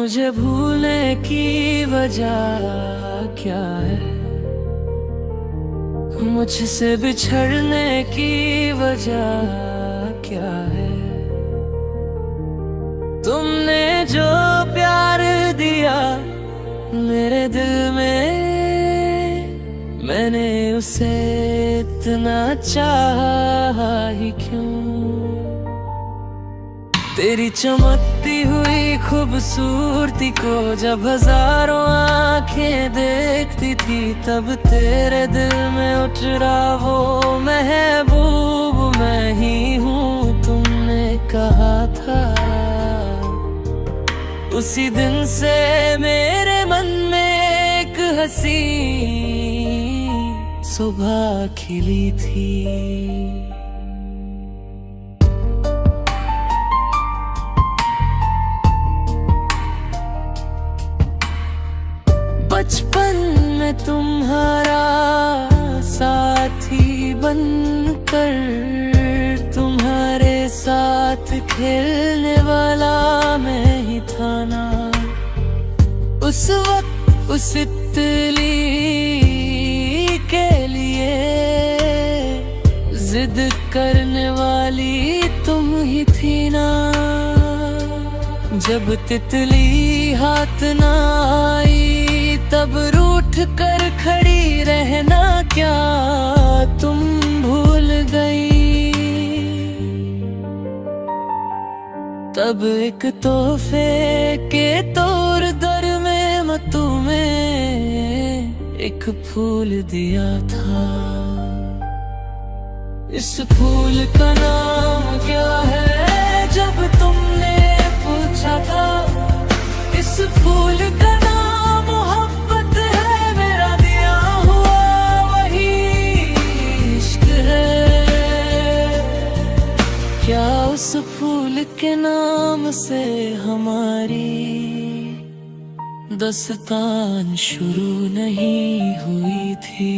मुझे भूलने की वजह क्या है, मुझसे बिछड़ने की वजह क्या है। तुमने जो प्यार दिया मेरे दिल में, मैंने उसे इतना चाहा ही क्यों। तेरी चमकती हुई खूबसूरती को जब हजारों आंखें देखती थी, तब तेरे दिल में उठ रहा वो महबूब मैं ही हूँ। तुमने कहा था उसी दिन से मेरे मन में एक हंसी सुबह खिली थी। बचपन में तुम्हारा साथी बनकर, तुम्हारे साथ खेलने वाला मैं ही था ना। उस वक्त उस तितली के लिए जिद करने वाली तुम ही थी ना। जब तितली हाथ ना आई तब रूठ कर खड़ी रहना क्या तुम भूल गई। तब एक तोहफे के तौर दर में मैं तुम्हें एक फूल दिया था। इस फूल का नाम क्या है जब तुमने पूछा था। इस फूल का नाम मोहब्बत है, मेरा दिया हुआ वही इश्क है। क्या उस फूल के नाम से हमारी दास्तान शुरू नहीं हुई थी।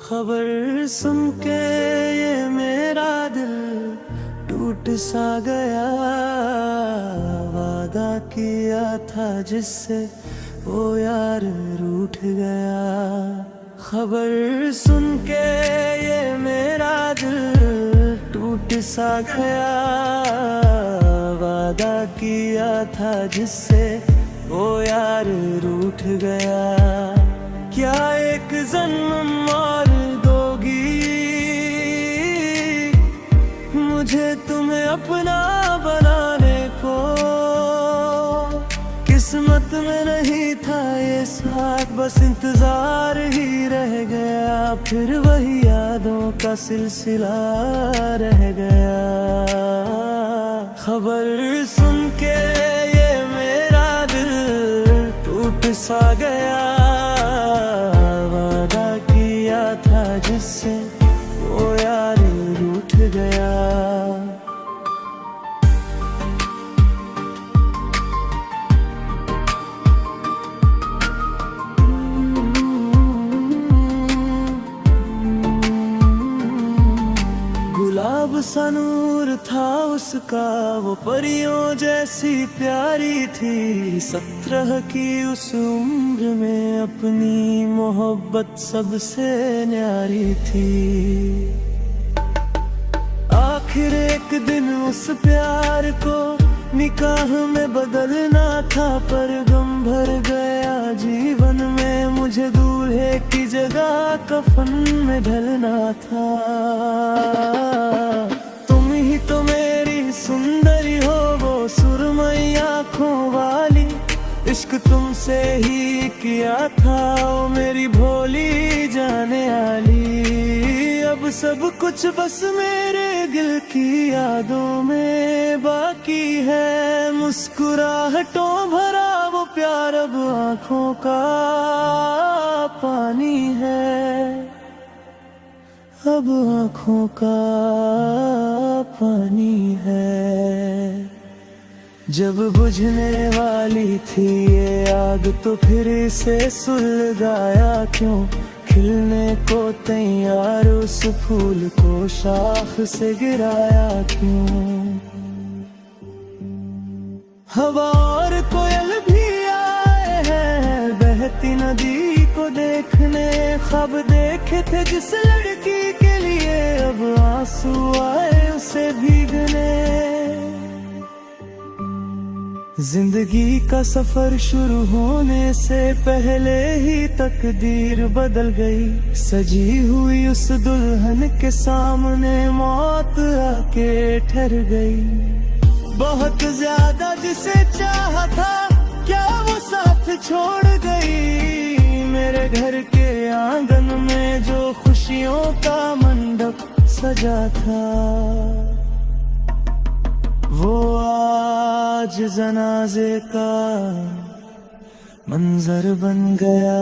खबर सुन के ये मेरा दिल टूट सा गया। वादा किया था जिससे वो यार रूठ गया। खबर सुन के ये मेरा दिल टूट सा गया। वादा किया था जिससे वो यार रूठ गया। क्या एक जन्म और दोगी मुझे तुम्हें अपना बनाने को। किस्मत में नहीं था ये साथ, बस इंतजार ही रह गया। फिर वही यादों का सिलसिला रह गया। खबर सुन के ये मेरा दिल टूट सा गया। वादा किया था जिससे वो यार रूठ गया। गुलाब सा नूर था उसका, वो परियों जैसी प्यारी थी। 17 की उस उम्र में अपनी मोहब्बत सबसे न्यारी थी। आखिर एक दिन उस प्यार को निकाह में बदलना था, पर गम भर गया जीवन में। मुझे दूल्हे की जगह कफन में ढलना था। तुम ही तो मेरी सुंदरी हो, वो सुरमई आँखों वाली। इश्क तुमसे ही किया था ओ मेरी भोली जाने आली। अब सब कुछ बस मेरे दिल की यादों में बाकी है। मुस्कुराहटों भरा वो प्यार अब आँखों का पानी है, अब आँखों का पानी है। जब बुझने वाली थी ये आग तो फिर इसे सुलगाया क्यों। खिलने को तैयार उस फूल को शाख से गिराया क्यों। हवा और कोयल भी आए हैं बहती नदी को देखने। ख्वाब देखे थे जिस लड़की के लिए अब आंसू आए उसे भीगने। जिंदगी का सफर शुरू होने से पहले ही तकदीर बदल गई। सजी हुई उस दुल्हन के सामने मौत आके ठहर गई। बहुत ज्यादा जिसे चाहा था क्या वो साथ छोड़ गई। मेरे घर के आंगन में जो खुशियों का मंडप सजा था वो आज जनाजे का मंजर बन गया।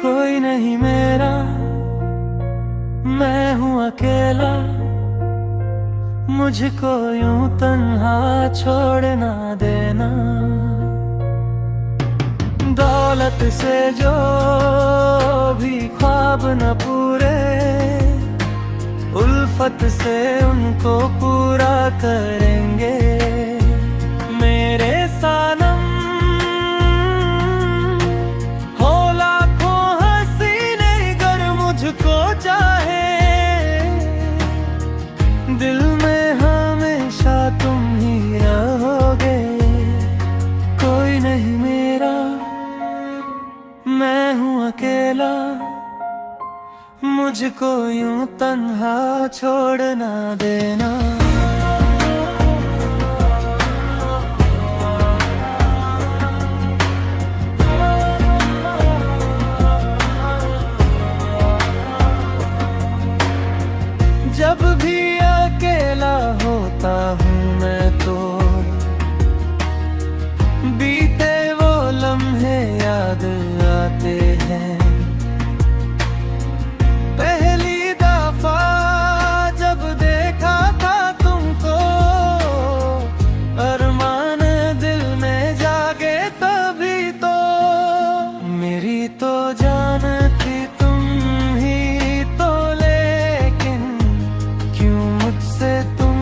कोई नहीं मेरा मैं हूँ अकेला। मुझको यूं तन्हा छोड़ ना देना। दौलत से जो भी ख्वाब न पूरे उल्फत से उनको पूरा करेंगे। मेरे सानम चाहे दिल में हमेशा तुम ही रहोगे। कोई नहीं मेरा मैं हूँ अकेला। मुझको यूं तन्हा छोड़ ना देना। जब भी अकेला होता हूँ मैं तो बीते वो लम्हे याद आते हैं। पहली दफा जब देखा था तुमको अरमान दिल में जागे तभी तो। मेरी तो जान थी तुम ही तो लेकिन क्यों मुझसे तुम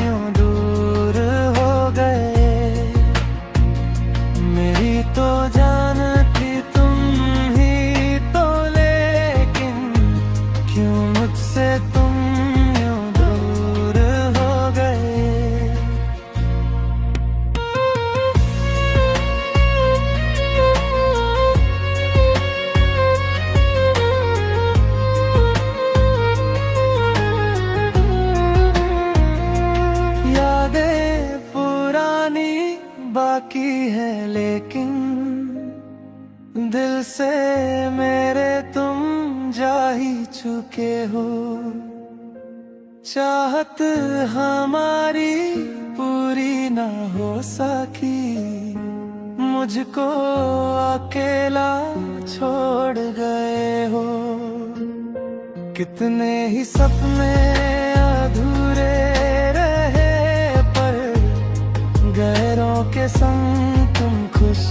यूं दूर हो गए। मेरी तो जान थी तुम ही तो लेकिन क्यों मुझसे तुम यूं दूर हो गए। यादें पुरानी बाकी है लेकिन दिल से मेरे तुम जा ही चुके हो। चाहत हमारी पूरी ना हो सकी। मुझको अकेला छोड़ गए हो। कितने ही सपने अधूरे रहे पर गैरों के संग तुम खुश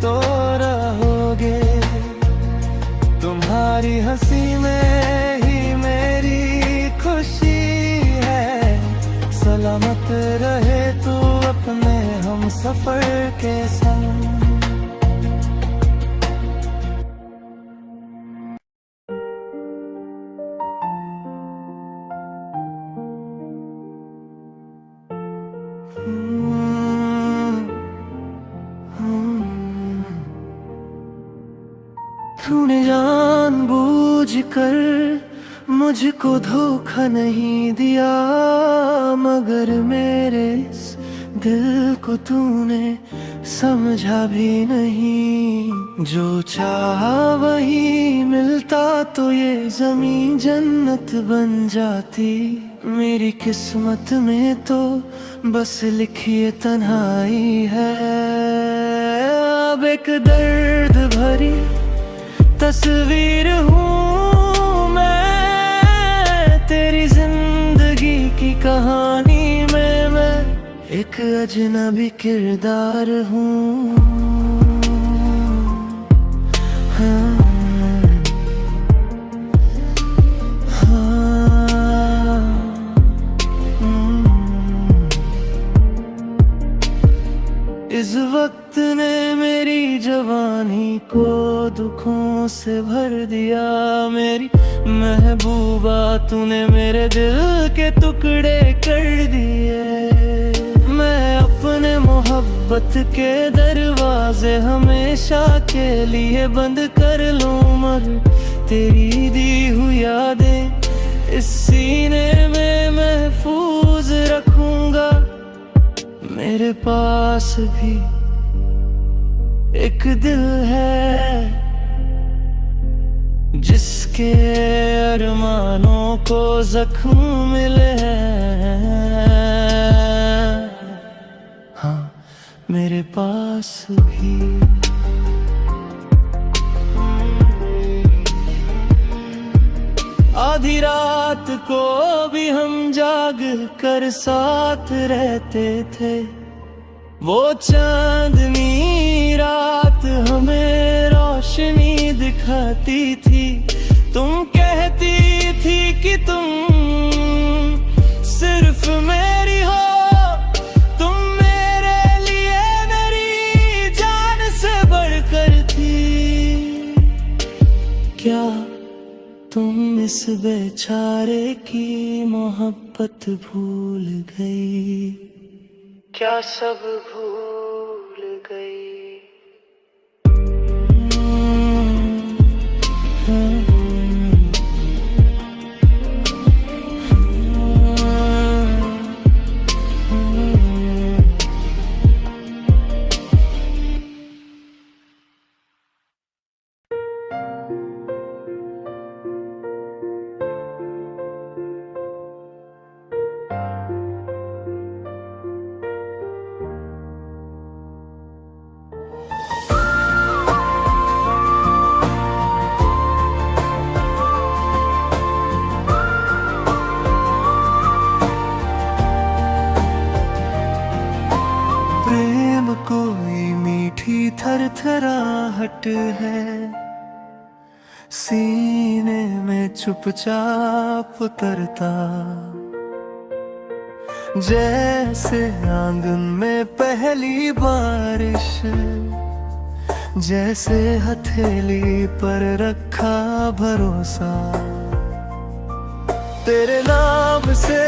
तो रहोगे। तुम्हारी हंसी में ही मेरी खुशी है। सलामत रहे तू अपने हम सफर के संग। तूने जानबूझ कर मुझको धोखा नहीं दिया, मगर मेरे इस दिल को तूने समझा भी नहीं। जो चाहा वही मिलता तो ये ज़मीं जन्नत बन जाती। मेरी किस्मत में तो बस लिखी ये तन्हाई है। अब एक दर्द भरी तस्वीर हूँ मैं, तेरी जिंदगी की कहानी में मैं एक अजनबी किरदार हूँ। हाँ, हाँ, इस वक्त ने मेरी जवानी को दुखों से भर दिया। मेरी महबूबा तूने मेरे दिल के टुकड़े कर दिए। मैं अपने मोहब्बत के दरवाजे हमेशा के लिए बंद कर लूं, मगर तेरी दी हुई यादें इस सीने में महफूज रखूंगा। मेरे पास भी एक दिल है जिसके अरमानों को जख्म मिले हैं। हाँ, मेरे पास भी आधी रात को भी हम जाग कर साथ रहते थे। वो चांदनी रात हमें रोशनी दिखाती थी। तुम कहती थी कि तुम सिर्फ मेरी हो, तुम मेरे लिए मेरी जान से बढ़कर थी। क्या तुम इस बेचारे की मोहब्बत भूल गई? क्या सब भूल गई? थरथराहट है सीने में चुपचाप उतरता, जैसे आंगन में पहली बारिश, जैसे हथेली पर रखा भरोसा। तेरे नाम से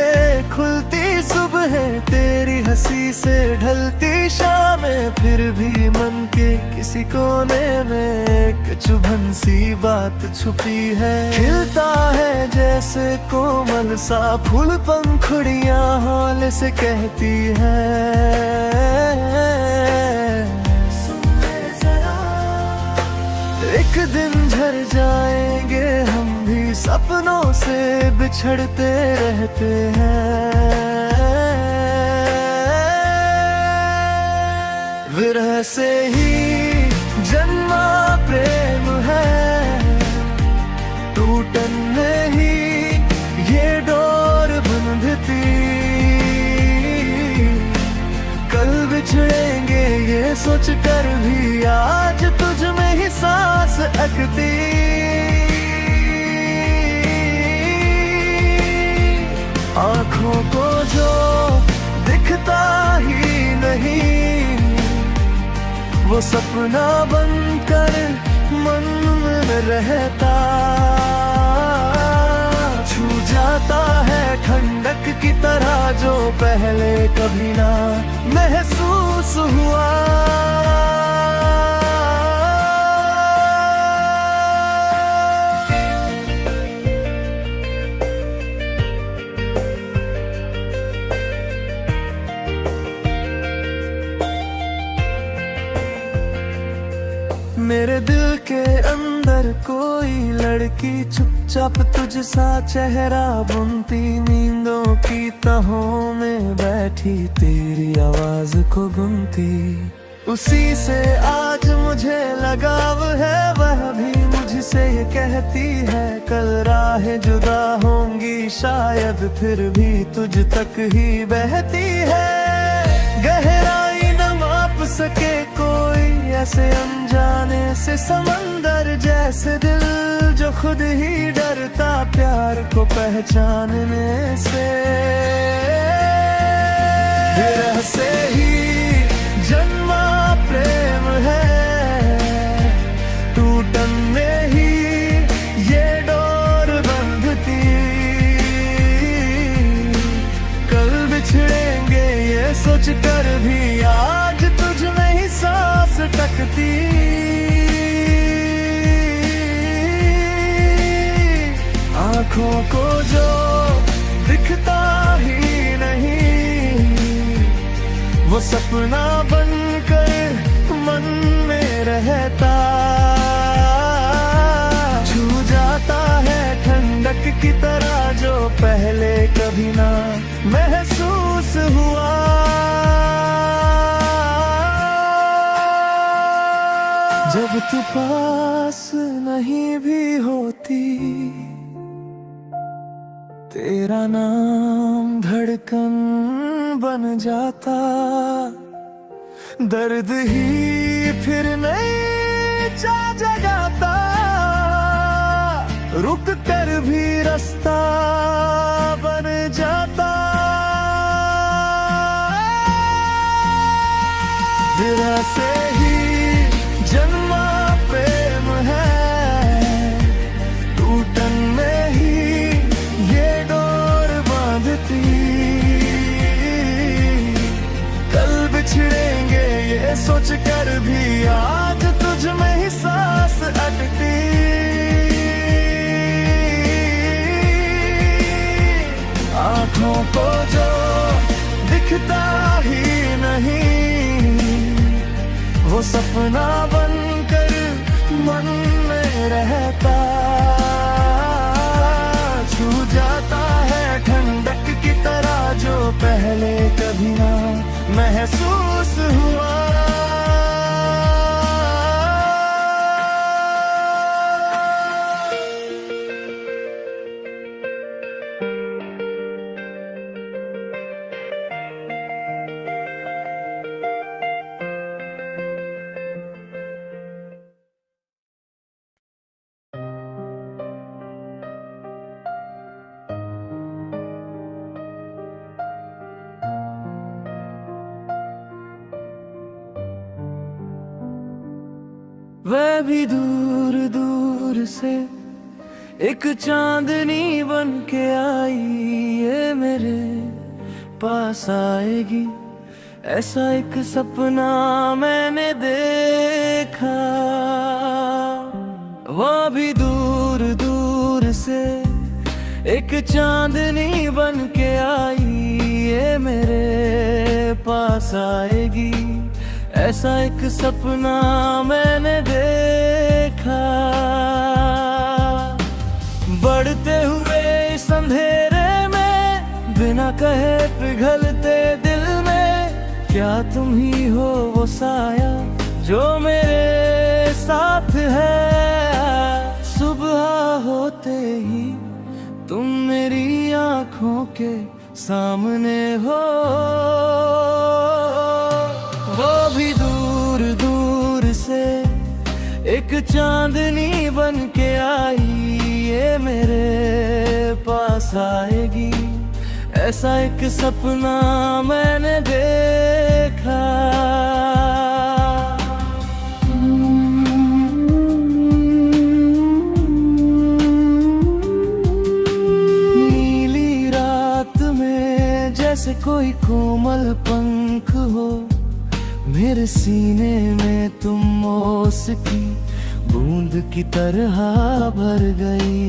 खुलती सुबह, तेरी हंसी से ढलती शामें, फिर भी मन के किसी कोने में एक चुभन सी बात छुपी है। खिलता है जैसे कोमल सा फूल, पंखुड़ियां हौले से कहती है सुन ले जरा, एक दिन झड़ जाएंगे हम भी, सपनों से बिछड़ते रहते हैं। विरह से ही जन्मा प्रेम है, टूटन में ही ये डोर बंधती। कल बिछड़ेंगे ये सोच कर भी आज तुझ में ही सांस अटकती। आँखों को जो दिखता ही नहीं, वो सपना बनकर मन में रहता। छू जाता है ठंडक की तरह जो पहले कभी ना महसूस हुआ। के अंदर कोई लड़की चुपचाप तुझसा चेहरा बुनती, नींदों की तहों में बैठी तेरी आवाज को गुनती। उसी से आज मुझे लगाव है, वह भी मुझसे ये कहती है कल राहें जुदा होंगी शायद, फिर भी तुझ तक ही बहती है। गहराई न माप सके कोई ऐसे अनजाने से समंदर जैसे दिल, जो खुद ही डरता प्यार को पहचानने से। विरह से ही जन्मा प्रेम है, टूटन में ही ये डोर बंधती। कल बिछड़ेंगे ये सोच कर भी आज तुझ में ही सांस टकती। आँखों को जो दिखता ही नहीं, वो सपना बनकर मन में रहता। छू जाता है ठंडक की तरह जो पहले कभी ना महसूस हुआ। जब तू पास नहीं भी होती, तेरा नाम धड़कन बन जाता। दर्द ही फिर नहीं चा जगाता, रुक कर भी रास्ता बन जाता। विरह से ही जन्मा प्रेम है, टूटन में ही ये डोर बांधती। कल बिछड़ेंगे ये सोच कर भी आज तुझ में ही सांस अटकती। आँखों को जो दिखता ही नहीं, वो सपना बनकर मन में रहता। छू जाता है ठंडक की तरह जो पहले कभी ना महसूस हुआ। वह भी दूर दूर से एक चांदनी बन के आई, ये मेरे पास आएगी ऐसा एक सपना मैंने देखा। वह भी दूर दूर से एक चांदनी बन के आई, ये मेरे पास आएगी ऐसा एक सपना मैंने देखा। बढ़ते हुए इस अंधेरे में बिना कहे पिघलते दिल में, क्या तुम ही हो वो साया जो मेरे साथ है। सुबह होते ही तुम मेरी आँखों के सामने हो। वो भी दूर दूर से एक चांदनी बन के आई, ये मेरे पास आएगी ऐसा एक सपना मैंने देखा। नीली रात में जैसे कोई कोमल पंख हो, मेरे सीने में तुम ओस की बूंद की तरह भर गई।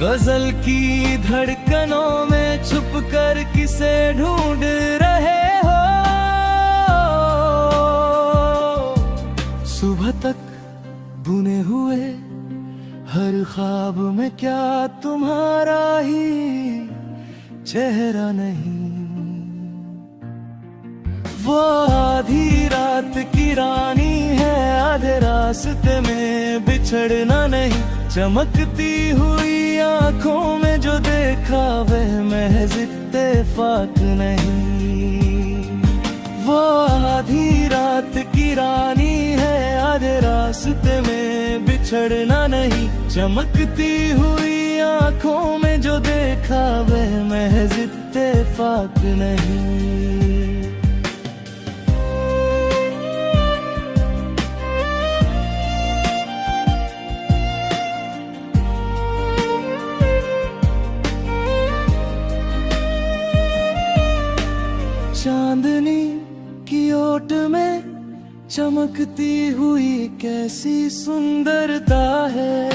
गजल की धड़कनों में छुप कर किसे ढूंढ रहे हो। सुबह तक बुने हुए हर ख्वाब में क्या तुम्हारा ही चेहरा नहीं। वो आधी रात की रानी है, आधे रास्ते में बिछड़ना नहीं। चमकती हुई आंखों में जो देखा वह महज इत्तेफाक नहीं। वो आधी रात की रानी है, आधे रास्ते में बिछड़ना नहीं। चमकती हुई आंखों में जो देखा वह महज इत्तेफाक नहीं। चांदनी की ओट में चमकती हुई कैसी सुंदरता है।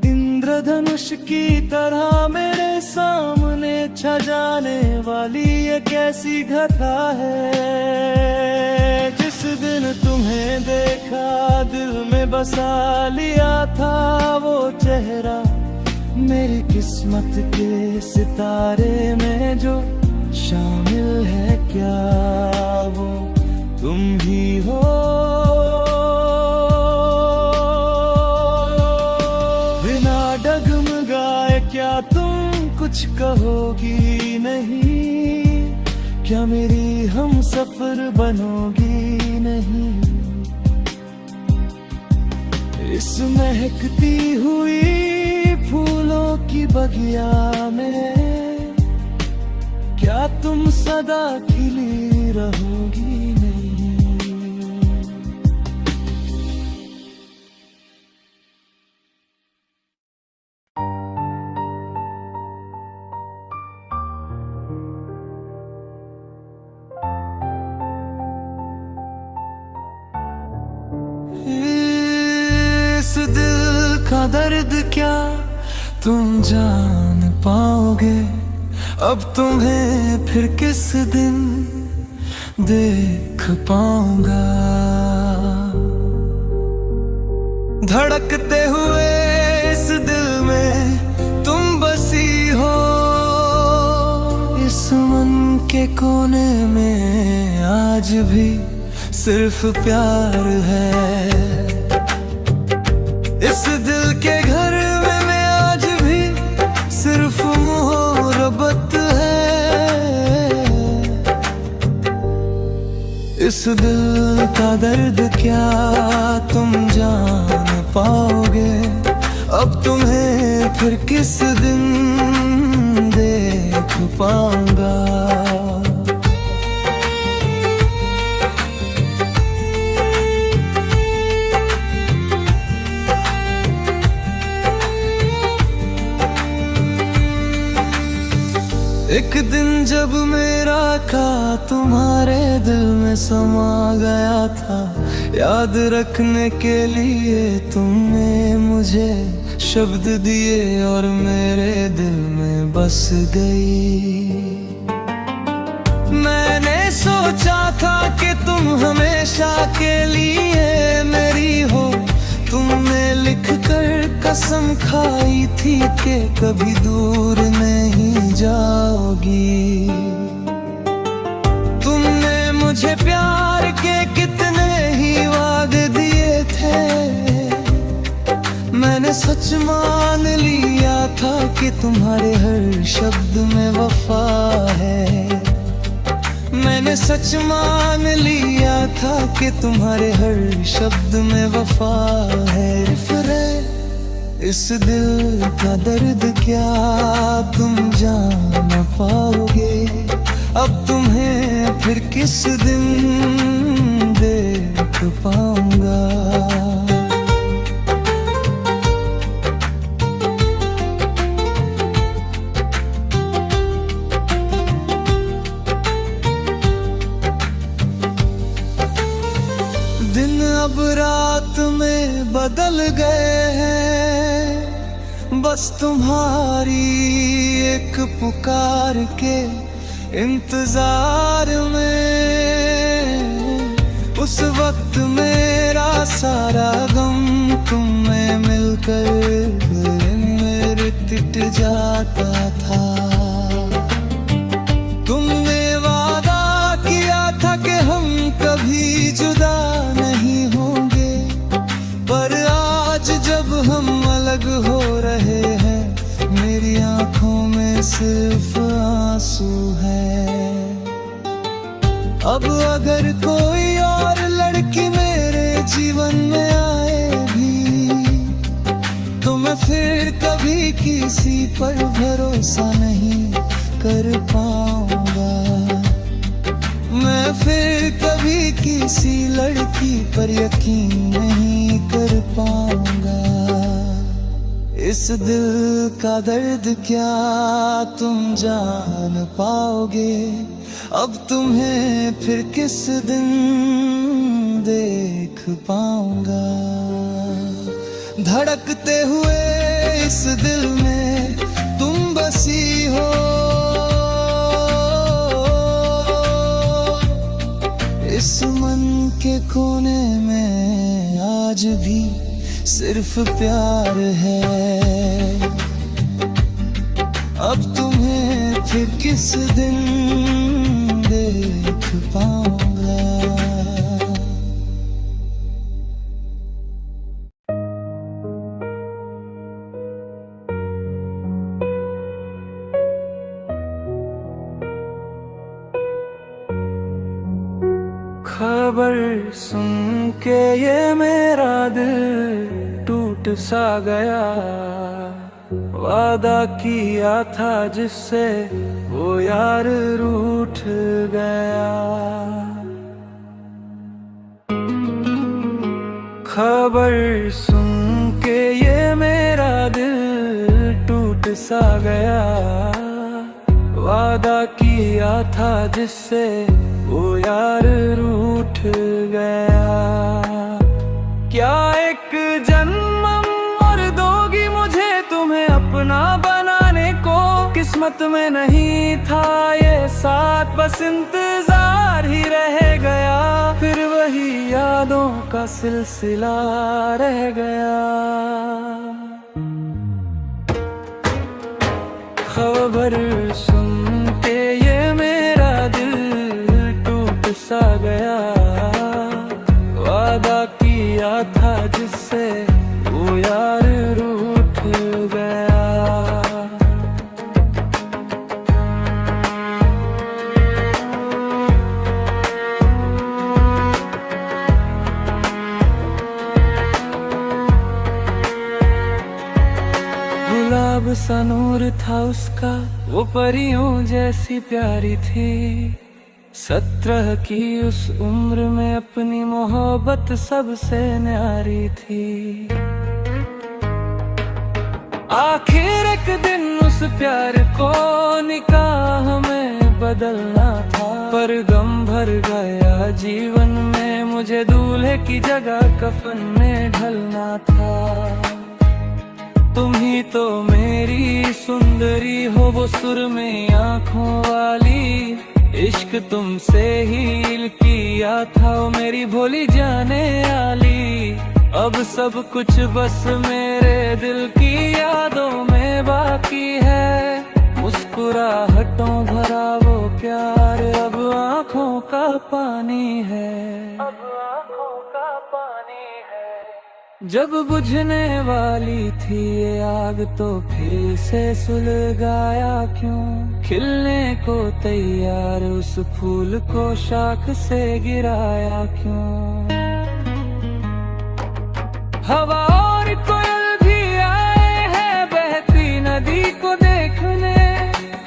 इंद्रधनुष की तरह मेरे सामने छा जाने वाली ये कैसी घटा है। जिस दिन तुम्हें देखा दिल में बसा लिया था वो चेहरा। मेरी किस्मत के सितारे में जो शामिल है क्या वो तुम ही हो। बिना डगमगाए क्या तुम कुछ कहोगी नहीं? क्या मेरी हम सफर बनोगी नहीं? इस महकती हुई फूलों की बगिया में क्या तुम सदा खिली रहोगी नहीं? इस दिल का दर्द क्या तुम जान पाओगे? अब तुम्हें फिर किस दिन देख पाऊंगा? धड़कते हुए इस दिल में तुम बसी हो। इस मन के कोने में आज भी सिर्फ प्यार है। इस दिल के घर में मैं आज भी सिर्फ मोहब्बत है। इस दिल का दर्द क्या तुम जान पाओगे? अब तुम्हें फिर किस दिन देख पाऊंगा? एक दिन जब मेरा का तुम्हारे दिल में समा गया था, याद रखने के लिए तुमने मुझे शब्द दिए और मेरे दिल में बस गई। मैंने सोचा था कि तुम हमेशा के लिए मेरी हो। तुमने लिख कर कसम खाई थी कि कभी दूर नहीं जाओगी। तुमने मुझे प्यार के कितने ही वादे दिए थे। मैंने सच मान लिया था कि तुम्हारे हर शब्द में वफा है। मैंने सच मान लिया था कि तुम्हारे हर शब्द में वफा है। इस दिल का दर्द क्या तुम जान पाओगे? अब तुम्हें फिर किस दिन देख पाऊंगा? दिन अब रात में बदल गए हैं, बस तुम्हारी एक पुकार के इंतजार में। उस वक्त मेरा सारा गम तुम में मिलकर मेरे तिट जाता था। तुमने वादा किया था कि हम कभी जुदा नहीं होंगे, पर आज जब हम अलग हो रहे हैं मेरी आंखों में सिर्फ आंसू है। अब अगर कोई और लड़की मेरे जीवन में आए भी तो मैं फिर कभी किसी पर भरोसा नहीं कर पाऊंगा। मैं फिर कभी किसी लड़की पर यकीन नहीं कर पाऊंगा। इस दिल का दर्द क्या तुम जान पाओगे, अब तुम्हें फिर किस दिन देख पाऊंगा। धड़कते हुए इस दिल में तुम बसी हो, इस मन के कोने में आज भी सिर्फ प्यार है। अब तुम्हें फिर किस दिन देख पाऊंगा। खबर सुन के ये मेरा दिल टूट सा गया, वादा किया था जिससे वो यार रूठ गया। खबर सुन के ये मेरा दिल टूट सा गया, वादा किया था जिससे वो यार रूठ गया। क्या एक जन्म और दोगी मुझे तुम्हें अपना बनाने को, किस्मत में नहीं था ये साथ, बस इंतजार ही रह गया। फिर वही यादों का सिलसिला रह गया। खबर सुन के ये मेरा दिल टूट सा गया, वादा किया था जिससे वो यार रूठ गया। गुलाब सा नूर था उसका, वो परियों जैसी प्यारी थी। 17 की उस उम्र में अपनी मोहब्बत सबसे न्यारी थी। आखिर एक दिन उस प्यार को निकाह में बदलना था, पर गम भर गया जीवन में, मुझे दूल्हे की जगह कफन में ढलना था। तुम ही तो मेरी सुंदरी हो, वो सुर में आँखों वाली, इश्क तुमसे ही किया था वो मेरी भोली जाने वाली। अब सब कुछ बस मेरे दिल की यादों में बाकी है, मुस्कुराहटों भरा वो प्यार अब आँखों का पानी है। अब आँखों का पानी है। जब बुझने वाली थी ये आग तो फिर से सुलगाया क्यों, खिलने को तैयार उस फूल को शाख से गिराया क्यों। हवा और कोयल भी आए हैं बहती नदी को देखने,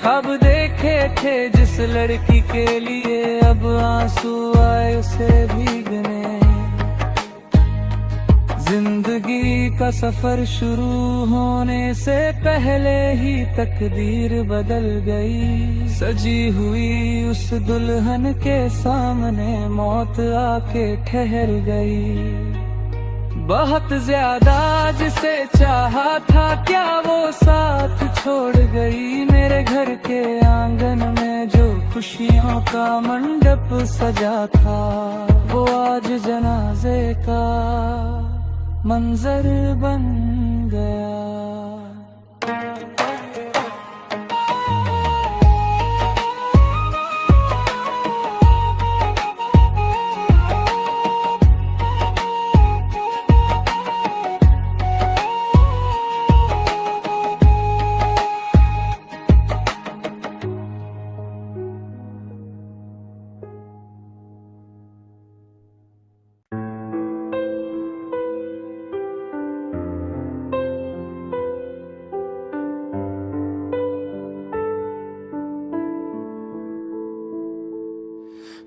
ख्वाब देखे थे जिस लड़की के लिए अब आंसू आए उसे भीगने। जिंदगी का सफर शुरू होने से पहले ही तकदीर बदल गई। सजी हुई उस दुल्हन के सामने मौत आके ठहर गई। बहुत ज्यादा जिसे चाहा था क्या वो साथ छोड़ गई। मेरे घर के आंगन में जो खुशियों का मंडप सजा था वो आज जना मंजर बन गया।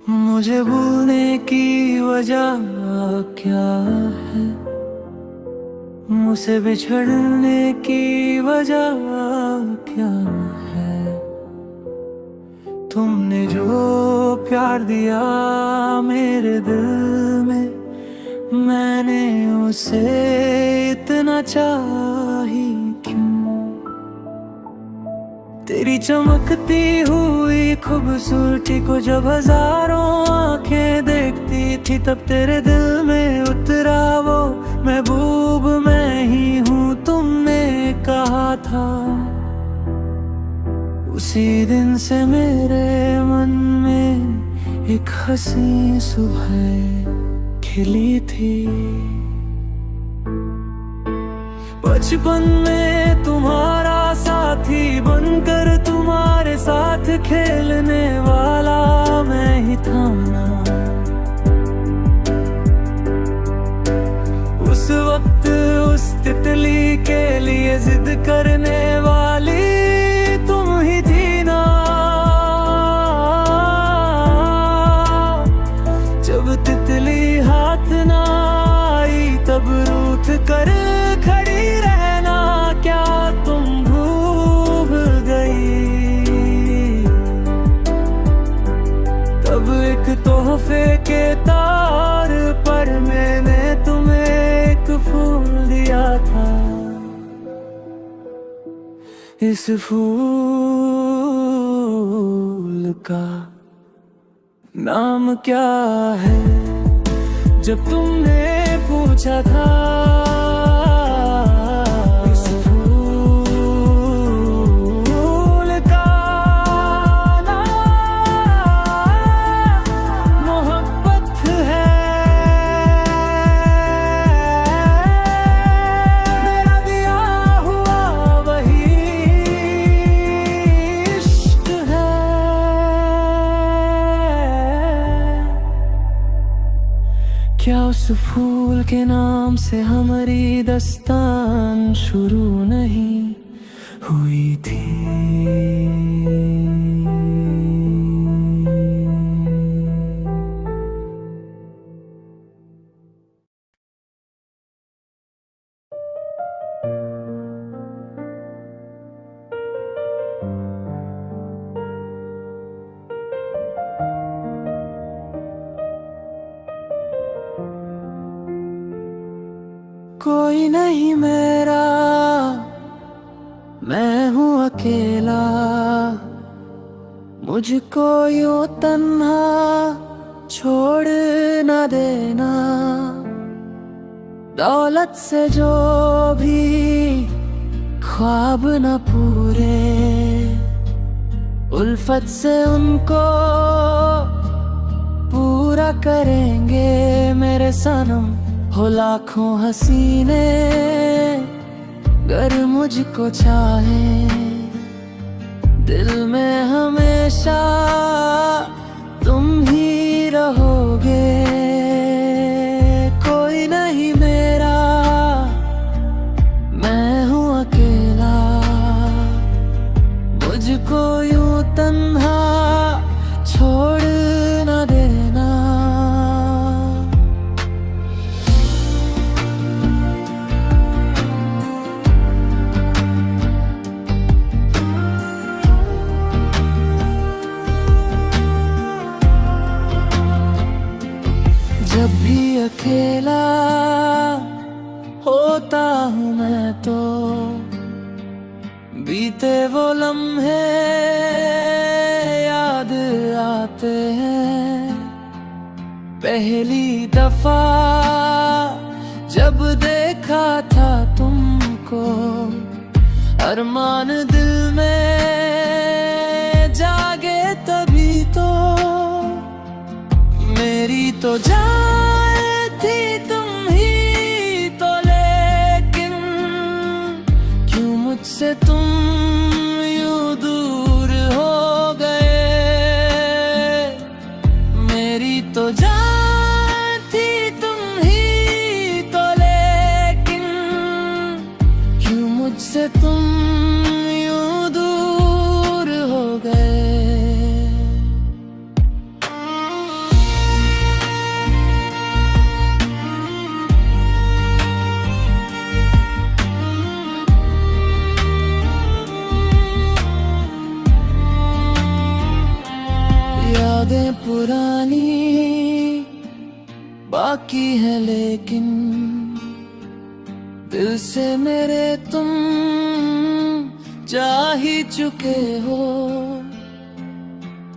मुझे भूलने की वजह क्या है, मुझसे बिछड़ने की वजह क्या है। तुमने जो प्यार दिया मेरे दिल में, मैंने उसे इतना चाही क्यों। तेरी चमकती हुई खूबसूरती को जब हजारों आंखें देखती थी, तब तेरे दिल में उतरा वो महबूब मैं ही हूँ, तुमने कहा था। उसी दिन से मेरे मन में एक हंसी सुबह खिली थी। बचपन में तुम्हारा साथी बनकर तुम्हारे साथ खेलने वाला मैं ही था ना। उस वक्त उस तितली के लिए जिद करने वाली तुम ही थी ना। जब तितली हाथ ना आई तब रूठ कर खड़ी रहना क्या तुम भूल गई। तब एक तोहफे के तार पर मैंने तुम्हें एक फूल दिया था। इस फूल का नाम क्या है, जब तुमने पूछा था। इस फूल का नाम मोहब्बत है। मेरा दिया हुआ वही इश्क है। क्या उस फूल के नाम से हमारी दास्तान शुरू नहीं हुई थी। कोई नहीं मेरा, मैं हूँ अकेला। मुझको यूं तन्हा छोड़ न देना। दौलत से जो भी ख्वाब न पूरे, उल्फत से उनको पूरा करेंगे मेरे सनम। हो लाखों हसीने गर मुझको चाहे, दिल में हमेशा तुम ही रहोगे। कोई नहीं मेरा, मैं हूँ अकेला। मुझको यूं तन्हा छोड़ न देना। जब भी अकेला होता हूँ मैं तो बीते वो लम्हे याद आते हैं। पहली दफा जब देखा था तुमको अरमान दिल में जागे तभी तो मेरी तो जान थी तुम ही तो, लेकिन क्यों मुझसे तुम यूं दूर हो गए। मेरी तो जान थी तुम ही तो, लेकिन क्यों मुझसे तुम यूं दूर हो गए। यादें पुरानी बाकी है, लेकिन दिल से मेरे तुम जा ही चुके हो।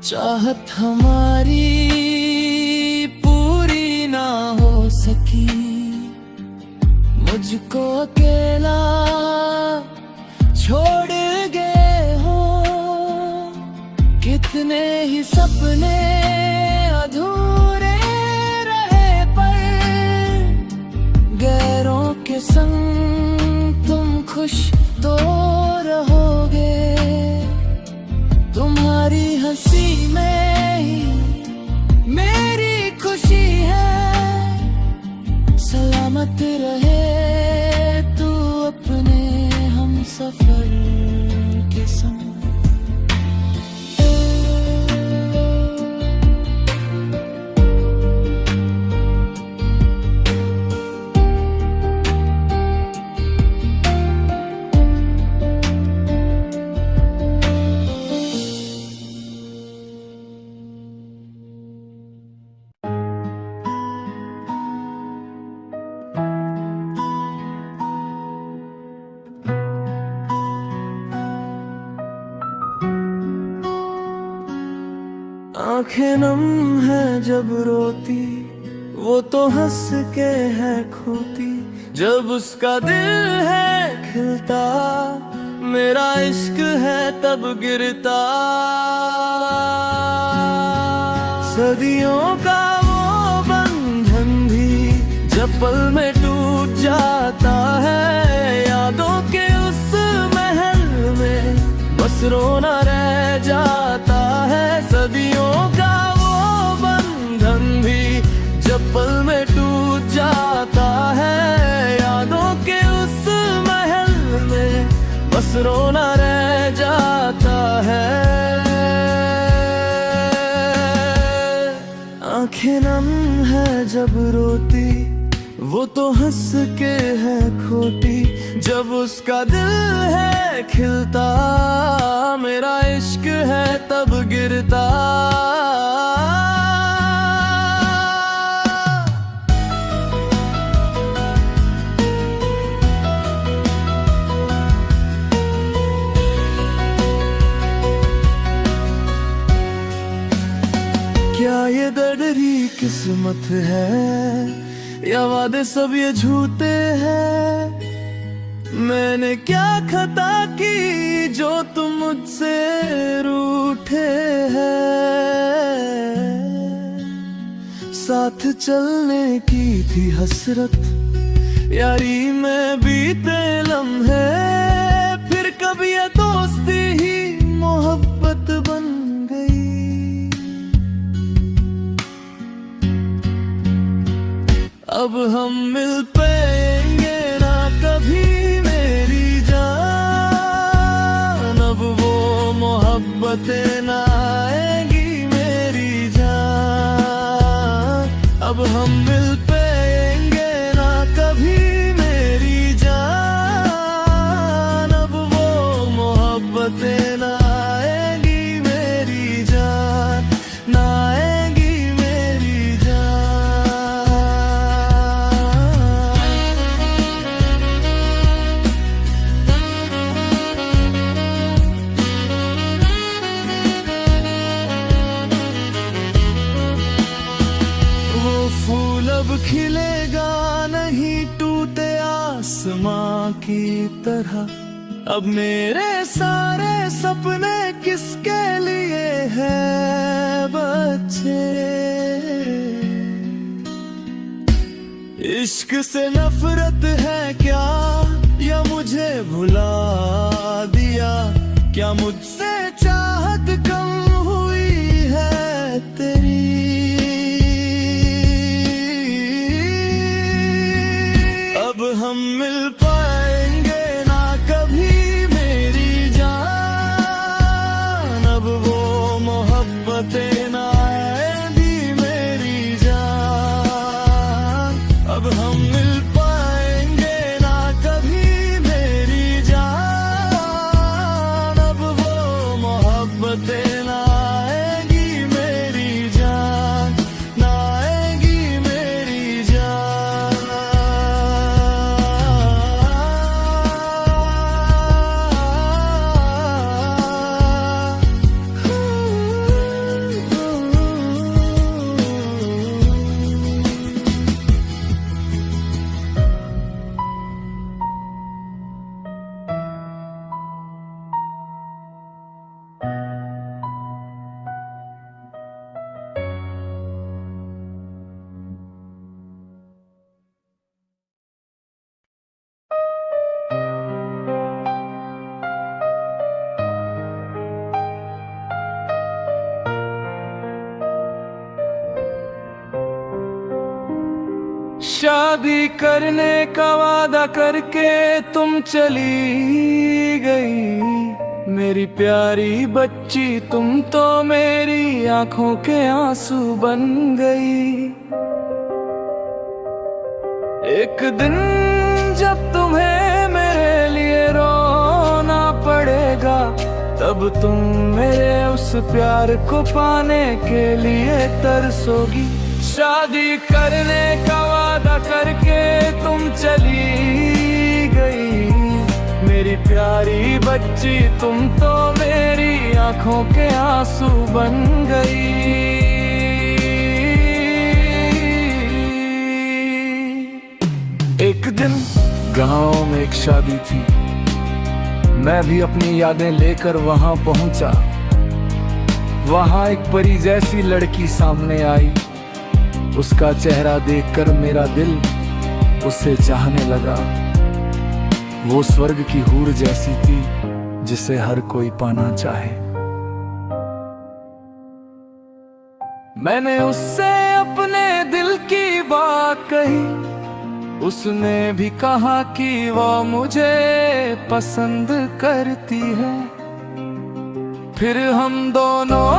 चाहत हमारी पूरी ना हो सकी, मुझको अकेला छोड़ गए हो। कितने ही सपने अधूरे रहे, पर गैरों के संग तुम खुश तो रहोगे। तुम्हारी हंसी में ही मेरी खुशी है। सलामत रहे तू अपने हम सफर के संग। आंखें नम है जब रोती, वो तो हंस के है खोती। जब उसका दिल है खिलता, मेरा इश्क है तब गिरता। सदियों का वो बंधन भी जब पल में टूट जाता है। यादों के उस महल में बस रोना रह जाता है। सदियों का वो बंधन भी जब पल में टूट जाता है। यादों के उस महल में बस रोना रह जाता है। आंखें नम है जब रोती, वो तो हंस के है खोटी। जब उसका दिल है खिलता, मेरा इश्क है तब गिरता। क्या ये दर्दरी किस्मत है, या वादे सब ये झूठे हैं। मैंने क्या खता की जो तुम मुझसे रूठे हैं। साथ चलने की थी हसरत, यारी में बीते लम्हे। फिर कभी ये दोस्ती ही मोहब्बत बन गई। अब हम मिल पाएंगे ना कभी मेरी जान। अब वो मोहब्बतें ना आएंगी मेरी जान। अब हम मिल पाएंगे ना कभी मेरी जान। अब वो मोहब्बतें ना आएंगी मेरी जान, ना आएंगी मेरी फूल अब अब खिलेगा नहीं टूटे आसमां की तरह। अब मेरे सारे सपने किसके लिए हैं बच्चे? इश्क से नफरत है क्या, या मुझे भुला दिया? क्या मुझसे चाहत कम हुई है तेरी? अब हम मिल पाएंगे ना कभी मेरी जान, अब वो मोहब्बतें ना आएंगी मेरी जान। अब हम मिल पाएंगे ना कभी मेरी जान, अब वो मोहब्बतें ना आएंगी मेरी जान, ना आएंगी मेरी जान। शादी करने का वादा करके तुम चली गई, मेरी प्यारी बच्ची तुम तो मेरी आंखों के आंसू बन गई। एक दिन जब तुम्हें मेरे लिए रोना पड़ेगा, तब तुम मेरे उस प्यार को पाने के लिए तरसोगी। शादी करने का वादा करके तुम चली गई, मेरी प्यारी बच्ची तुम तो मेरी आंखों के आंसू बन गई। एक दिन गांव में एक शादी थी, मैं भी अपनी यादें लेकर वहां पहुंचा। वहां एक परी जैसी लड़की सामने आई, उसका चेहरा देखकर मेरा दिल उससे चाहने लगा। वो स्वर्ग की हूर जैसी थी जिसे हर कोई पाना चाहे। मैंने उससे अपने दिल की बात कही, उसने भी कहा कि वो मुझे पसंद करती है। फिर हम दोनों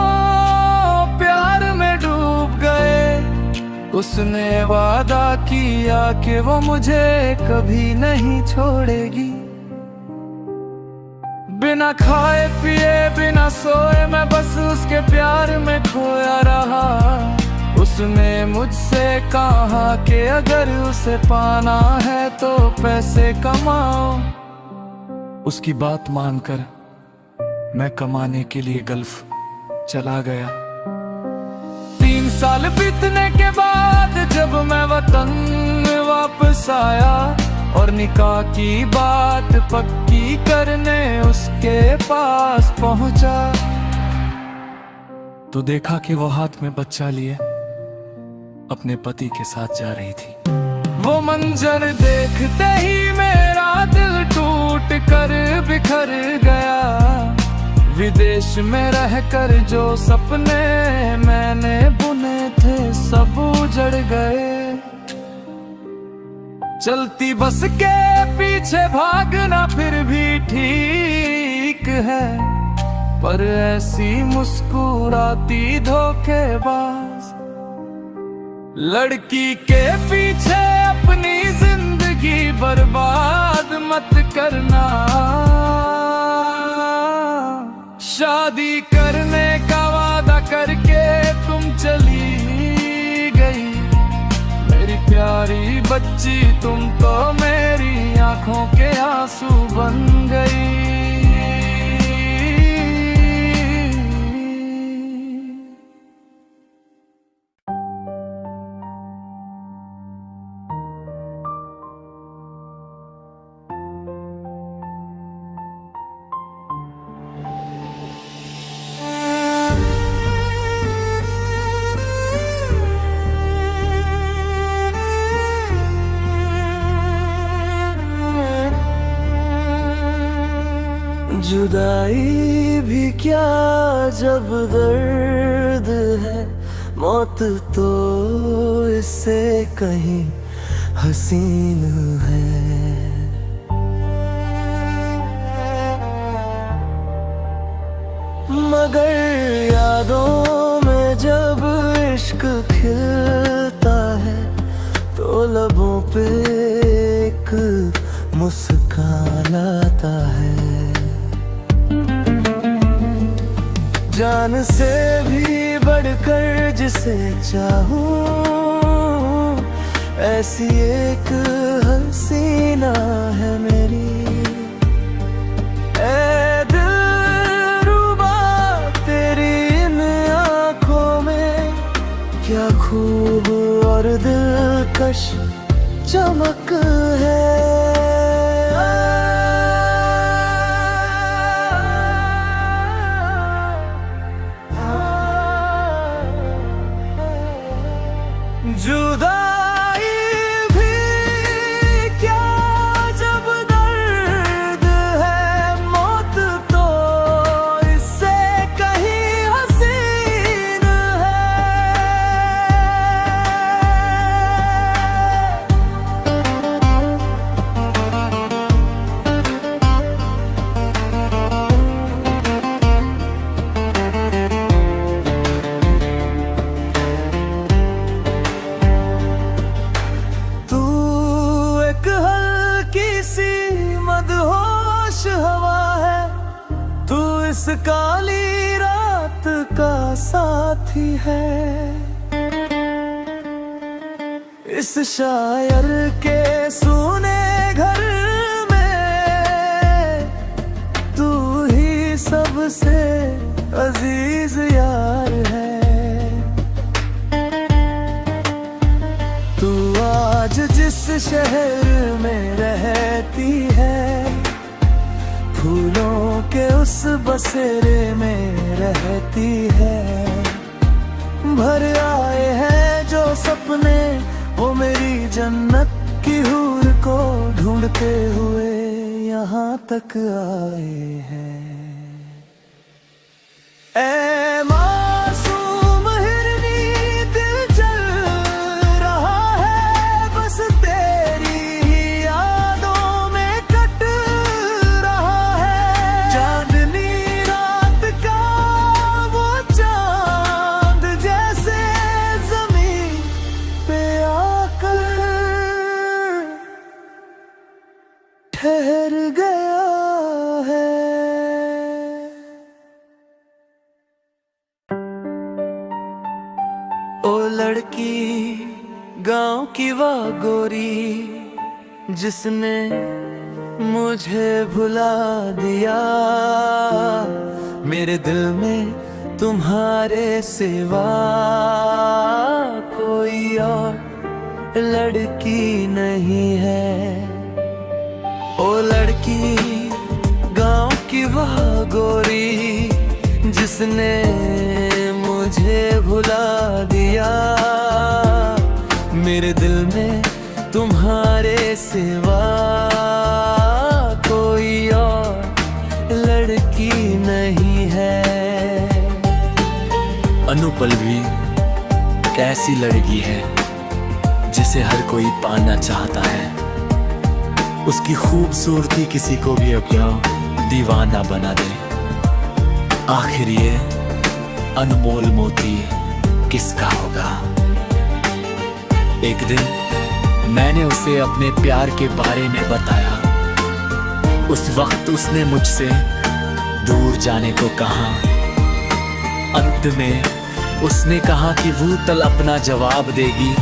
प्यार में डूब गए। उसने वादा किया कि वो मुझे कभी नहीं छोड़ेगी। बिना खाए पिए बिना सोए मैं बस उसके प्यार में खोया रहा। उसने मुझसे कहा कि अगर उसे पाना है तो पैसे कमाओ। उसकी बात मानकर मैं कमाने के लिए गल्फ चला गया। 3 साल बीतने के बाद जब मैं वतन वापस आया और निकाह की बात पक्की करने उसके पास पहुंचा, तो देखा कि वो हाथ में बच्चा लिए अपने पति के साथ जा रही थी। वो मंजर देखते ही मेरा दिल टूट कर बिखर गया। विदेश में रहकर जो सपने मैंने बुने थे सब उजड़ गए। चलती बस के पीछे भागना फिर भी ठीक है, पर ऐसी मुस्कुराती धोखेबाज लड़की के पीछे अपनी जिंदगी बर्बाद मत करना। शादी करने का वादा करके तुम चली गई, मेरी प्यारी बच्ची तुम तो मेरी आंखों के आंसू बन गई। जुदाई भी क्या जब दर्द है, मौत तो इससे कहीं हसीन है। मगर यादों में जब इश्क खिलता है तो लबों पे एक मुस्कान आता है। जान से भी बढ़कर जिसे चाहूं, ऐसी एक हसीना है मेरी। ऐ दिलरुबा तेरी इन आँखों में क्या खूब और दिलकश चमक है। जुदाई भी क्या जब दर्द है, मौत तो इससे कहीं हसीन है। इस काली रात का साथी है, इस शायर के सुने घर में तू ही सबसे अजीज यार है। तू आज जिस शहर में रहती है, फूलों के उस बसेरे में रहती है। भर आए हैं जो सपने वो मेरी जन्नत की हूर को ढूंढते हुए यहाँ तक आए हैं। ऐ मासूम हिरनी दिल जल रहा है, बस तेरी ही यादों में कट रहा है। चांदनी रात का वो चांद जैसे जमीन पे आकर ठहर गया है। ओ लड़की गांव की वाह गोरी, जिसने मुझे भुला दिया। मेरे दिल में तुम्हारे सिवा कोई और लड़की नहीं है। ओ लड़की गांव की वाह गोरी, जिसने मुझे भुला दिया। मेरे दिल में तुम्हारे सिवा कोई और लड़की नहीं है। अनुपल्लवी कैसी लड़की है जिसे हर कोई पाना चाहता है। उसकी खूबसूरती किसी को भी अपना दीवाना बना दे। आखिर ये अनमोल मोती किसका होगा। एक दिन मैंने उसे अपने प्यार के बारे में बताया। उस वक्त उसने मुझसे दूर जाने को कहा। अंत में उसने कहा कि वो कल अपना जवाब देगी।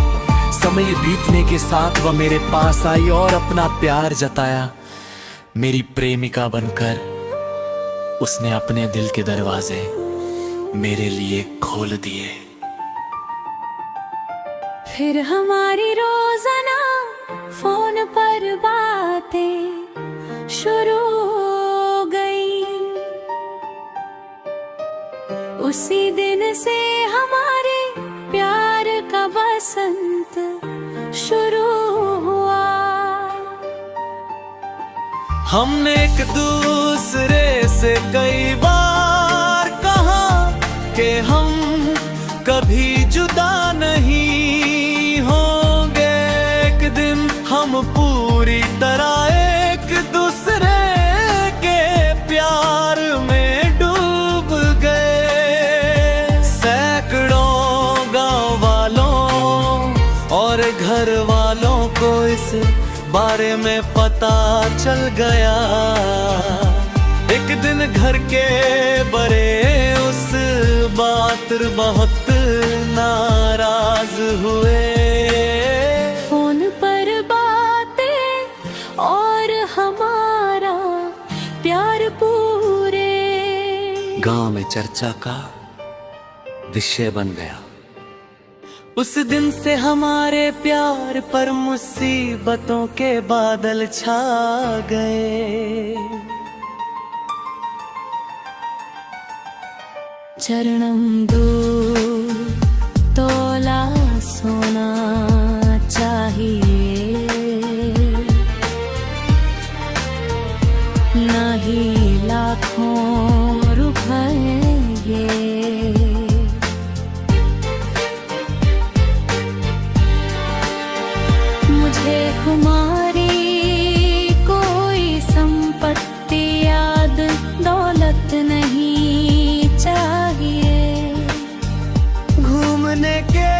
समय बीतने के साथ वह मेरे पास आई और अपना प्यार जताया। मेरी प्रेमिका बनकर उसने अपने दिल के दरवाजे मेरे लिए खोल दिए। फिर हमारी रोजाना फोन पर बातें शुरू हो गई। उसी दिन से हमारे प्यार का बसंत शुरू हुआ। हमने एक दूसरे से कई बार कहा कि हम कभी जुदा नहीं होंगे। एक दिन हम पूरी तरह एक दूसरे के प्यार में डूब गए। सैकड़ों गांव वालों और घर वालों को इस बारे में पता चल गया। एक दिन घर के बड़े उस बात पर बहुत नाराज हुए। फोन पर बातें और हमारा प्यार पूरे गांव में चर्चा का विषय बन गया। उस दिन से हमारे प्यार पर मुसीबतों के बादल छा गए। चरणम दूर तोला सोना चाहिए, नहीं लाखों रुपए मुझे हमारी कोई संपत्ति याद दौलत नहीं चाहिए। घूमने के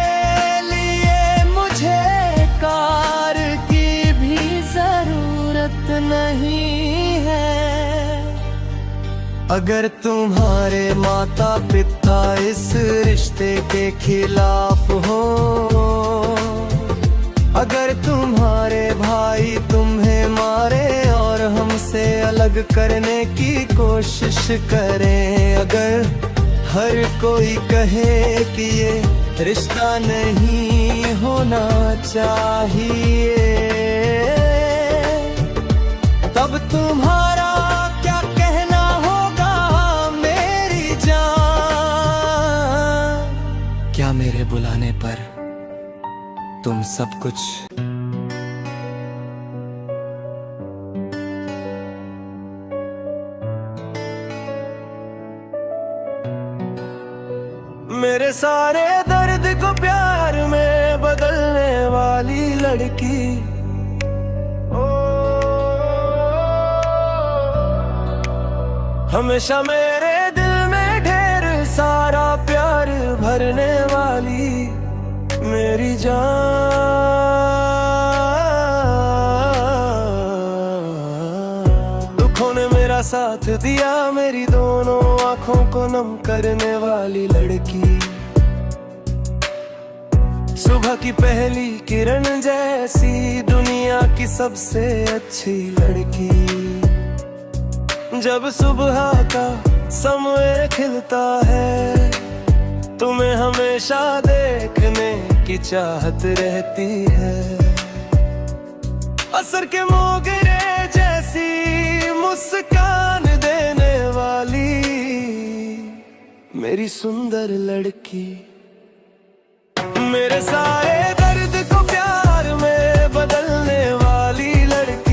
लिए मुझे कार की भी जरूरत नहीं है। अगर तुम्हारे माता पिता इस रिश्ते के खिलाफ हो, अगर तुम्हारे भाई तुम्हें मारे और हमसे अलग करने की कोशिश करें, अगर हर कोई कहे कि ये रिश्ता नहीं होना चाहिए, तब तुम्हारा क्या कहना होगा मेरी जान? क्या मेरे बुलाने पर तुम सब कुछ मेरे सारे दर्द को प्यार में बदलने वाली लड़की, हमेशा मेरे दिल में ढेर सारा प्यार भरने वाली मेरी जान। दुखों ने मेरा साथ दिया, मेरी दोनों आंखों को नम करने वाली लड़की, सुबह की पहली किरण जैसी दुनिया की सबसे अच्छी लड़की। जब सुबह का समय खिलता है, तुम्हें हमेशा देखने की चाहत रहती है। असर के मोगरे जैसी मुस्कान देने वाली मेरी सुंदर लड़की, मेरे सारे दर्द को प्यार में बदलने वाली लड़की,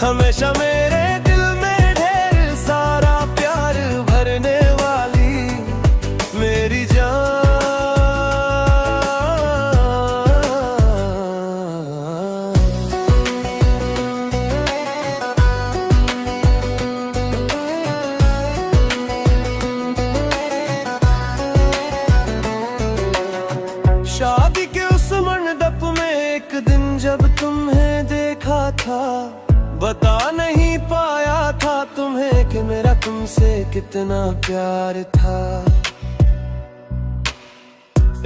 हमेशा मेरे दिल में ढेर सारा प्यार भरने वाली मेरी जान। शादी के उस मंडप में एक दिन जब तुम्हें देखा था, बता नहीं पाया था तुम्हें कि मेरा तुमसे कितना प्यार था।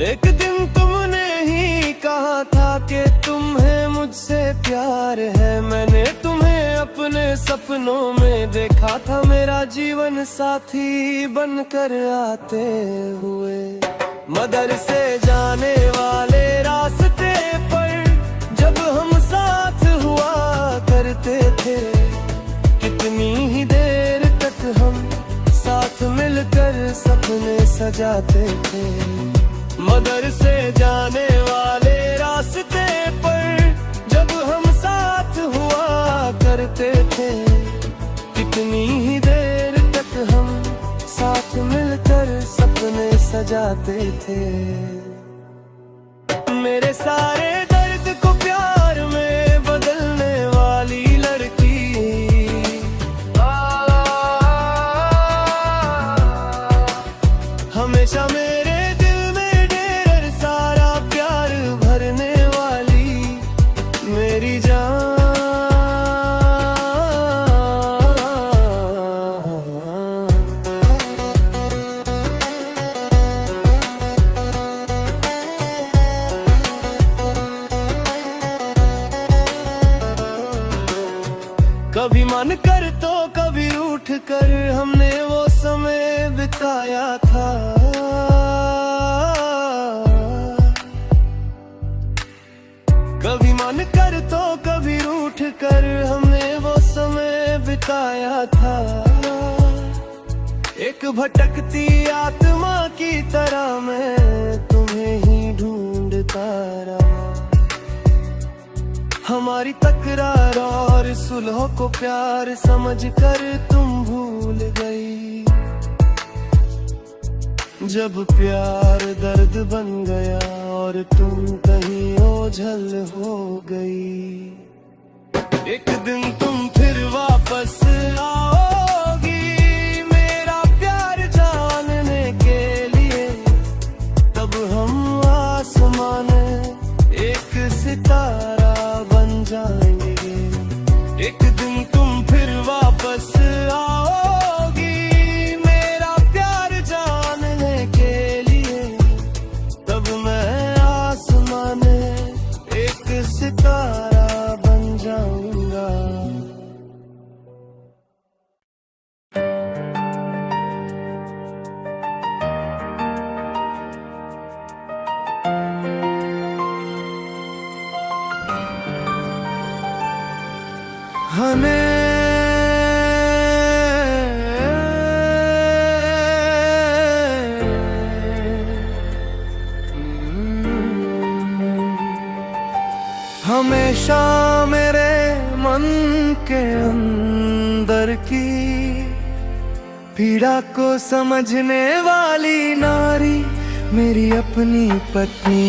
एक दिन तुमने ही कहा था कि तुम्हें मुझसे प्यार है। मैंने तुम्हें अपने सपनों में देखा था, मेरा जीवन साथी बनकर आते हुए। मदरसे जाने वाले रास्ते पर जब हम साथ हुआ करते थे, कितनी ही देर तक हम साथ मिलकर सपने सजाते थे। मगर से जाने वाले रास्ते पर जब हम साथ हुआ करते थे, कितनी ही देर तक हम साथ मिलकर सपने सजाते थे। मेरे सारे दर्द को प्यार में बदलने वाली लड़की, हमेशा मेरे दिल में ढेर सारा प्यार भरने वाली मेरी जान। कभी मन कर तो कभी उठ कर हमने वो समय बिताया था। कभी मन कर तो कभी उठ कर हमने वो समय बिताया था। एक भटकती आत्मा की तरह मैं तुम्हें ही ढूंढता रहा। हमारी तकरार और सुलह को प्यार समझकर तुम भूल गई। जब प्यार दर्द बन गया और तुम कहीं ओझल हो गई। एक दिन तुम फिर वापस आओगी मेरा प्यार जानने के लिए। तब हम आसमान एक सितारा बन जाएंगे। एक दिन तुम फिर वापस आओगी मेरा प्यार जानने के लिए। तब मैं आसमान एक सितारा बन जाऊंगा। हमेशा मेरे मन के अंदर की पीड़ा को समझने वाली नारी मेरी अपनी पत्नी।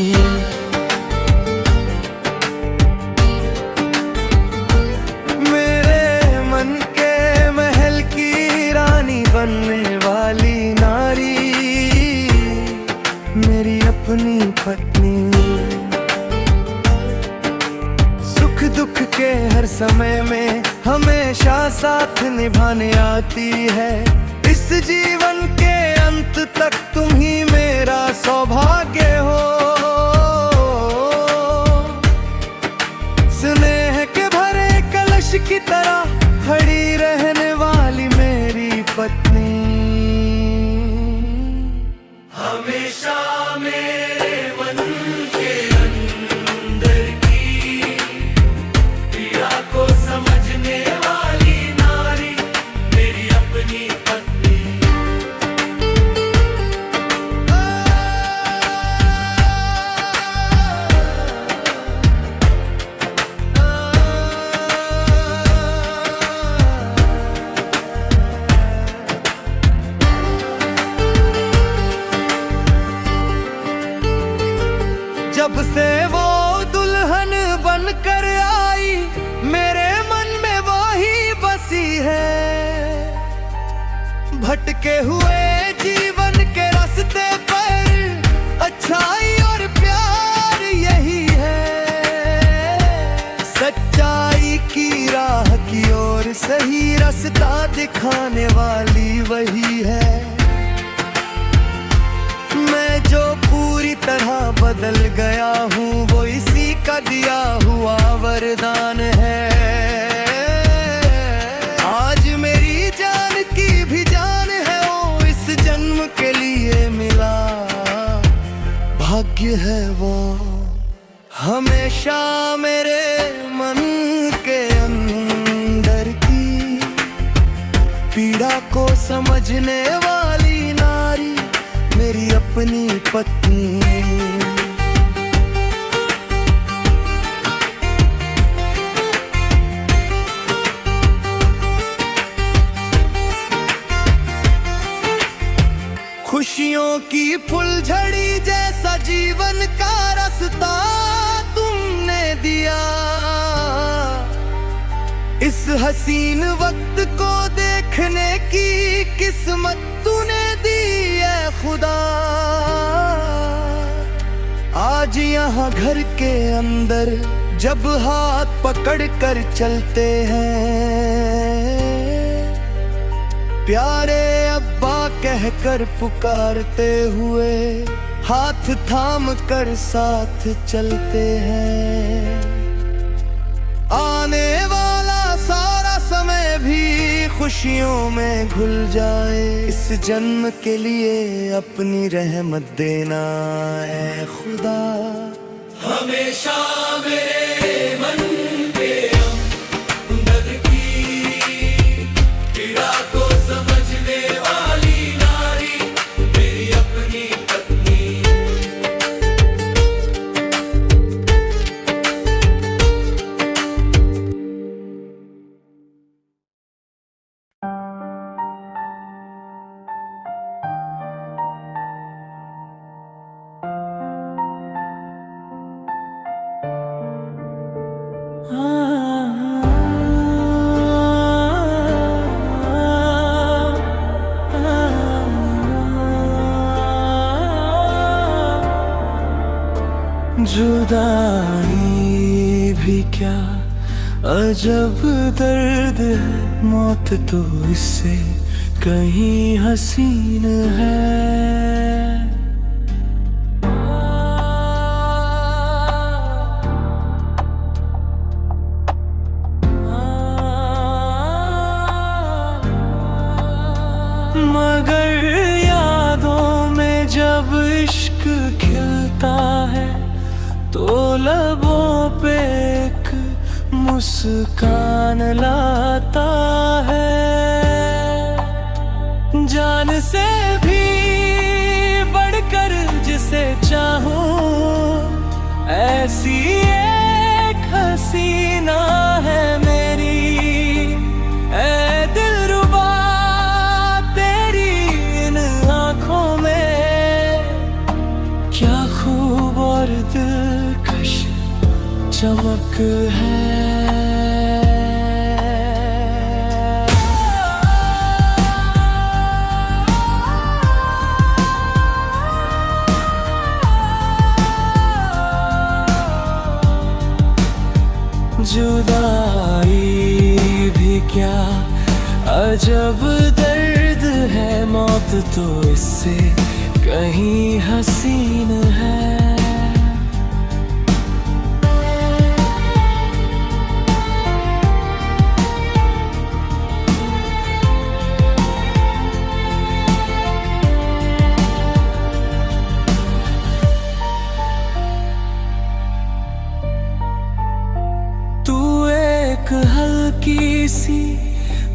बनने वाली नारी मेरी अपनी पत्नी। सुख दुख के हर समय में हमेशा साथ निभाने आती है। इस जीवन के अंत तक तुम ही मेरा सौभाग्य हो। स्नेह के भरे कलश की तरह खड़ी रहने वाली मेरी पत्नी। हमेशा मेरे मन के अंदर की पीड़ा को समझने वाली नारी मेरी अपनी पत्नी। जब से वो दुल्हन बनकर आई मेरे मन में वो ही बसी है। भटके हुए जीवन के रास्ते पर अच्छाई और प्यार यही है। सच्चाई की राह की ओर सही रास्ता दिखाने वाली वही है। मैं जो पूरी तरह बदल गया हूँ वो इसी का दिया हुआ वरदान है। आज मेरी जान की भी जान है वो इस जन्म के लिए मिला भाग्य है वो। हमेशा मेरे मन के अंदर की पीड़ा को समझने वाली नारी मेरी अपनी पत्नी। खुशियों की फुलझड़ी जैसा जीवन का रास्ता तुमने दिया। इस हसीन वक्त को देखने की किस्मत तूने दी है खुदा। आज यहाँ घर के अंदर जब हाथ पकड़ कर चलते हैं, प्यारे अब्बा कहकर पुकारते हुए हाथ थाम कर साथ चलते हैं। आने वाला सारा समय भी खुशियों में घुल जाए, इस जन्म के लिए अपनी रहमत देना है खुदा। हमेशा मेरे मन पे हमदर्द की पीड़ा को समझने वाली नारी मेरी अपनी पत्नी। जुदाई भी क्या अजब दर्द है, मौत तो इससे कहीं हसीन है। मगर यादों में जब इश्क खिलता है तो लबों पे एक मुस्कान लाता है। जान से भी बढ़कर जिसे चाहूं, ऐसी एक हसीना है मेरी। ऐ दिलरुबा तेरी इन आँखों में क्या खूब और दिलकश चमक है। जुदाई भी क्या अजब दर्द है, मौत तो इससे कहीं हसीन है। हल्की सी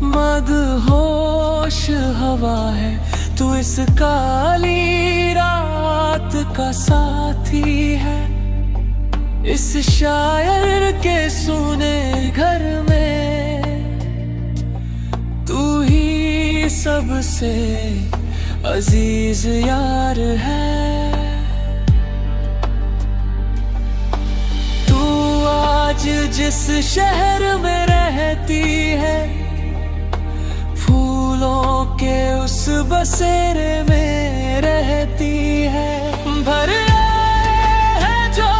मदहोश हवा है, तू इस काली रात का साथी है। इस शायर के सुने घर में तू ही सबसे अजीज यार है। आज जिस शहर में रहती है, फूलों के उस बसेरे में रहती है। भर आए हैं जो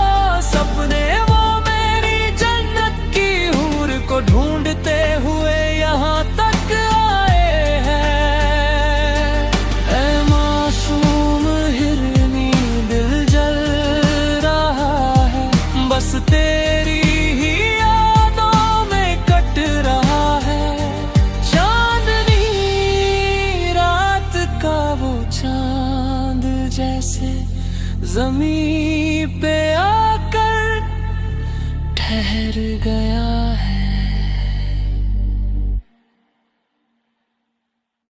सपने वो मेरी जन्नत की हूर को ढूंढते हुए यहाँ तक आए हैं। ऐ मासूम हिरनी दिल जल रहा है, बस तेरी ज़मीं पे आकर ठहर गया है।